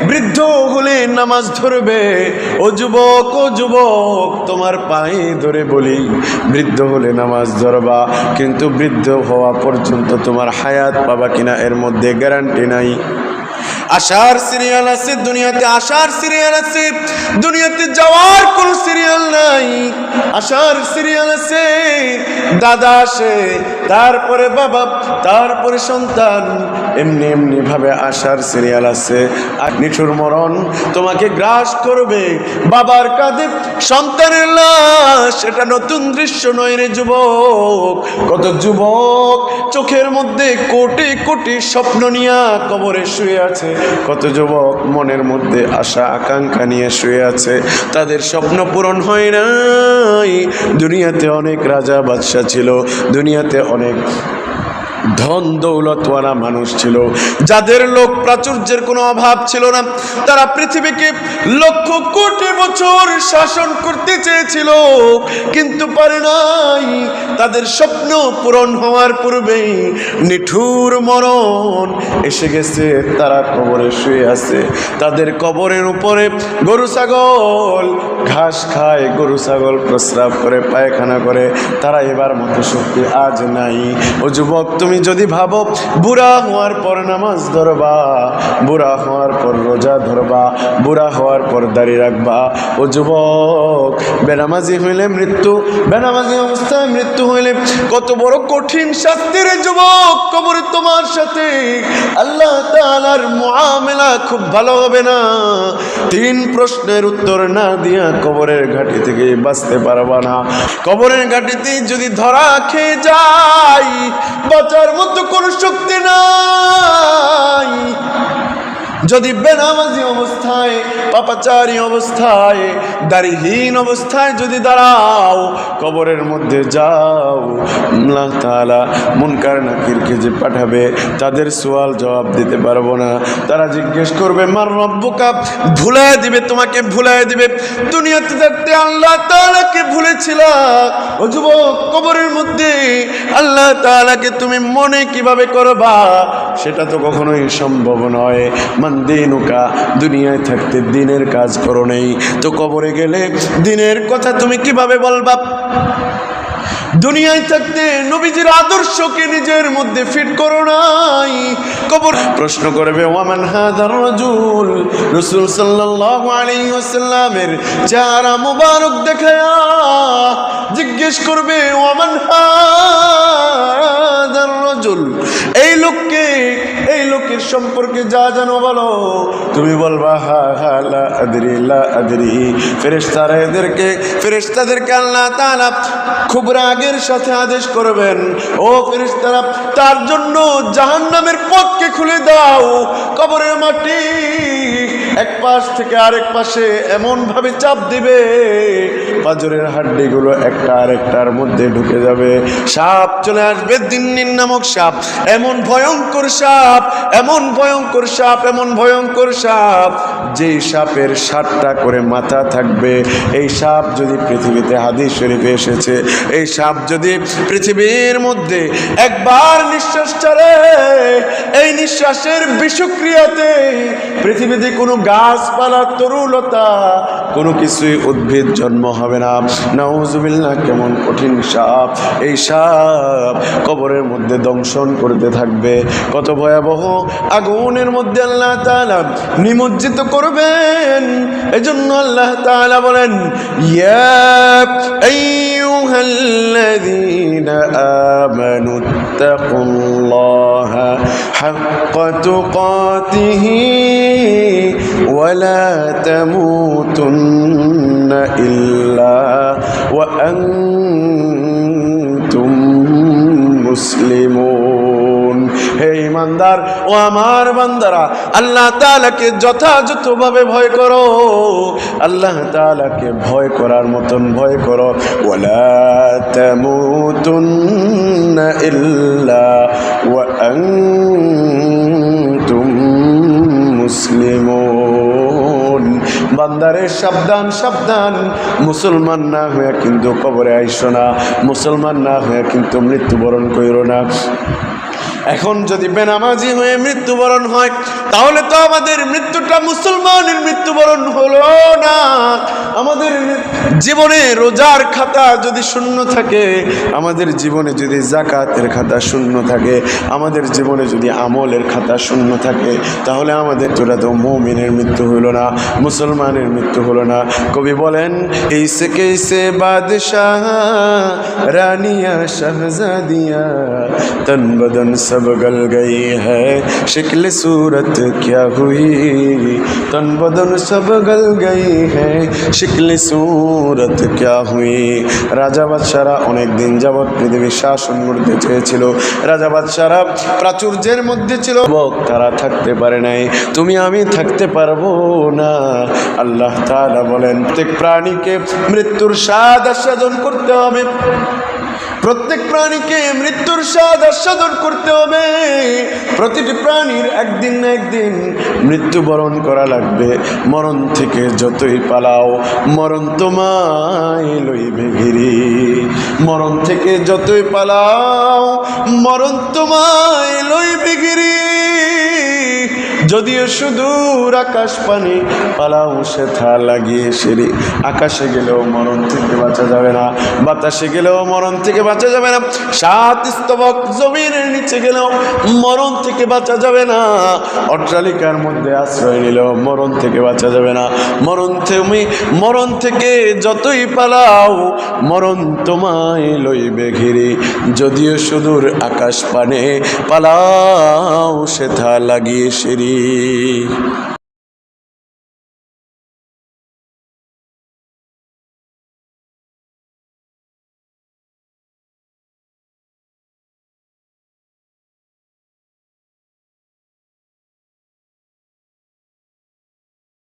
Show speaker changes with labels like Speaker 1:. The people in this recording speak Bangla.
Speaker 1: বৃদ্ধ হলে নামাজ ধরবে। ও যুবক তোমার পায়ে ধরে বলি, বৃদ্ধ হলে নামাজ ধরবা, কিন্তু বৃদ্ধ হওয়া পর্যন্ত তোমার হায়াত পাবা কিনা এর মধ্যে গ্যারান্টি নাই। আসার সিরিয়াল আছে দুনিয়াতে, আসার সিরিয়াল আছে দুনিয়াতে, যাওয়ার কোন সিরিয়াল নাই। আসার সিরিয়াল আছে, দাদা আসে, তারপরে বাবা, তারপরে সন্তান, এমনি এমনি ভাবে আসার সিরিয়াল আছে। আর নিঠুর মরণ তোমাকে গ্রাস করবে। বাবার কাঁধে সন্তানের লাশ, এটা নতুন দৃশ্য নয় রে যুবক। কত যুবক চোখের মধ্যে কোটি কোটি স্বপ্ন নিয়ে কবরে শুয়ে আছে, কত যুবক মনের মধ্যে আশা আকাঙ্ক্ষা নিয়ে শুয়ে আছে, তাদের স্বপ্ন পূরণ হয় নাই। দুনিয়াতে অনেক রাজা বাদশা ছিল, দুনিয়াতে অনেক ধন দৌলতওয়ালা মানুষ ছিল, যাদের লোক প্রাচুর্যের কোনো অভাব ছিল না। তারা পৃথিবীকে লক্ষ কোটি বছর শাসন করতে চেয়েছিল, কিন্তু পারে নাই। তাদের স্বপ্ন পূরণ হওয়ার পূর্বেই নিঠুর মরণ এসে গেছে, তারা কবরে শুয়ে আছে। তাদের কবরের উপরে গরু ছাগল ঘাস খায়, গরু ছাগল প্রস্রাব করে, পায়খানা করে, তারা এবার মতো শক্তি আজ নাই। ও যুবক, তুমি যদি ভাবো বুড়া হওয়ার পর নামাজ ধরবা, বুড়া হওয়ার পর রোজা ধরবা, বুড়া হওয়ার পর দাঁড়িয়ে রাখবা, ও যুবক, বেনামাজি হইলে মৃত্যু, বেনামাজি অবস্থায় মৃত্যু হইলে কত বড় কঠিন শাস্তির যুবক। কবরে তোমার সাথে আল্লাহ তাআলার মুআমেলা খুব ভালো হবে না। 3 প্রশ্নের উত্তর না দিয়া কবরের ঘাটি থেকে বাঁচতে পারবা না। কবরের ঘাটিতে যদি ধরা খেয়ে যাই, বাঁচার মতো কোনো শক্তি নাই। যদি বেনামাজি অবস্থায়, পাপাচারী অবস্থায়, দাড়িহীন অবস্থায় যদি দাঁড়াও, কবরের মধ্যে যাও, আল্লাহ তাআলা মুনকার নাকিরকে যে পাঠাবে, তাদের সওয়াল জবাব দিতে পারবো না। তারা জিজ্ঞেস করবে মার রব্বুকা, ভুলায় দিবে, তোমাকে ভুলায় দিবে। দুনিয়াতে থাকতে আল্লাহ তাআলাকে ভুলেছিলা, ও যুবক, কবরের মধ্যে আল্লাহ তাআলাকে তুমি মনে কিভাবে করবা? সেটা তো কখনোই সম্ভব নয়। দিনুকা, দুনিয়ায় থাকতে দিনের কাজ করো নেই, তো কবরে গেলে দিনের কথা তুমি কিভাবে বলবা? দুনিয়ায় থাকতে নবীজির আদর্শকে নিজের মধ্যে ফিট করো নাই, কবর প্রশ্ন করবে ওয়ামান হাদার রাজুল, রাসূল সাল্লাল্লাহু আলাইহি ওয়াসাল্লামের চেহারা মুবারক দেখায়া জিজ্ঞেস করবে ওয়ামান হাদার রাজুল, এই লোককে, এই লোকের সম্পর্কে যা জানো বলো। তুমি বলবা হা হা লা আদরি লা আদরি। ফেরেশতাদেরকে আল্লাহ তাআলা খুব রাগের সাথে আদেশ করবেন, ও ফেরেশতারা, তার জন্য জাহান্নামের পথকে খুলে দাও। কবরের মাটি এক পাশ থেকে আরেক পাশে এমন ভাবে চাপ দিবে, পাঁজরের হাড্ডিগুলো একটা আরেকটার মধ্যে ঢুকে যাবে। সাপ চলে আসবে, দিন্নিন নামক সাপ, এমন ভয়ঙ্কর সাপ, এমন ভয়ঙ্কর সাপ, এমন ভয়ঙ্কর সাপ, যেই সাপের 7টা করে মাথা থাকবে। এই সাপ যদি পৃথিবীতে, হাদিস শরীফে এসেছে, এই সাপ যদি পৃথিবীর মধ্যে একবার নিঃশ্বাস ছাড়ে, এই নিঃশ্বাসের বিষক্রিয়াতে পৃথিবীতে কোনো গাছপালা, তরুলতা, কোনো কিছুই, উদ্ভিদ জন্ম হবে না। নাউজুবিল্লাহ, কেমন কঠিন সাপ! এই সাপ কবরের মধ্যে দংশন করতে থাকবে। কত ভয়াবহ আগুনের মধ্যে আল্লাহ তাআলা নিমজ্জিত করবেন। এজন্য আল্লাহ তাআলা বলেন, ইয়া আইয়ুহাল্লাযীনা আমানু তাকুল্লাহা হাক্কা তুকাতিহি ওয়া লা তামুতুন্না ইল্লা ওয়া আনতুম মুসলিমুন। হে ইমানদার ও আমার বান্দারা, আল্লাহ তাআলাকে যথাযথভাবে ভয় করো, আল্লাহ তাআলাকে ভয় করার মতন ভয় করো। ওয়ালা তামুতুন্না ইল্লা ওয়া আনতুম মুসলিমুন। বান্দারে সাবধান, সাবধান, মুসলমান না হয়ে কিন্তু কবরে আইসো না, মুসলমান না হয়ে কিন্তু মৃত্যুবরণ কইরো না। এখন যদি বেনামাজি হয়ে মৃত্যুবরণ হয় তাহলে তো আমাদের মৃত্যুটা মুসলমানের মৃত্যুবরণ হলো না। আমাদের জীবনে রোজার খাতা যদি শূন্য থাকে, আমাদের জীবনে যদি যাকাতের খাতা শূন্য থাকে, আমাদের জীবনে যদি আমলের খাতা শূন্য থাকে, তাহলে আমাদের তোরা তো মুমিনের মৃত্যু হলো না, মুসলমানের মৃত্যু হলো না। কবি বলেন, कैसे कैसे बादशाह रानिया शहजादियाँ तन बदन सब गल गई है शक्ल सूरत क्या हुई, तन बदन सब गल गई है शक्ल सूरत क्या हुई। রাজা বাদশারা অনেক দিন যাবৎ পৃথিবীর শাসন করতে চেয়েছিল, রাজা বাদশারা প্রাচুর্যের মধ্যে ছিল, তারা থাকতে পারে নাই, তুমি আমি থাকতে পারবো না। আল্লাহ তাআলা বলেন, প্রত্যেক প্রাণীকে মৃত্যুর স্বাদ আস্বাদন করতে হবে, প্রত্যেক প্রাণীকে মৃত্যুর স্বাদ আস্বাদন করতে হবে। প্রতিটি প্রাণীর একদিন না একদিন মৃত্যুবরণ করা লাগবে। মরণ থেকে যতই পালাও মরণ তোমায় লইবে ঘিরি, মরণ থেকে যতই পালাও মরণ তোমায় লইবে ঘিরি। যদিও সুদূর আকাশ পানি পালাও সেথা লাগিয়ে সেরি, আকাশে গেলেও মরণ থেকে বাঁচা যাবে না, বাতাসে গেলেও মরণ থেকে বাঁচা যাবে না, সাত স্তবক জমিনের নিচে গেলেও মরণ থেকে বাঁচা যাবে না, অট্টালিকার মধ্যে আশ্রয় নিলেও মরণ থেকে বাঁচা যাবে না। মরণ থেকে যতই পালাও মরণ তোমায় লইবে ঘিরি। যদিও সুদূর আকাশ পানে পালাও সেথা লাগিয়ে সেরি।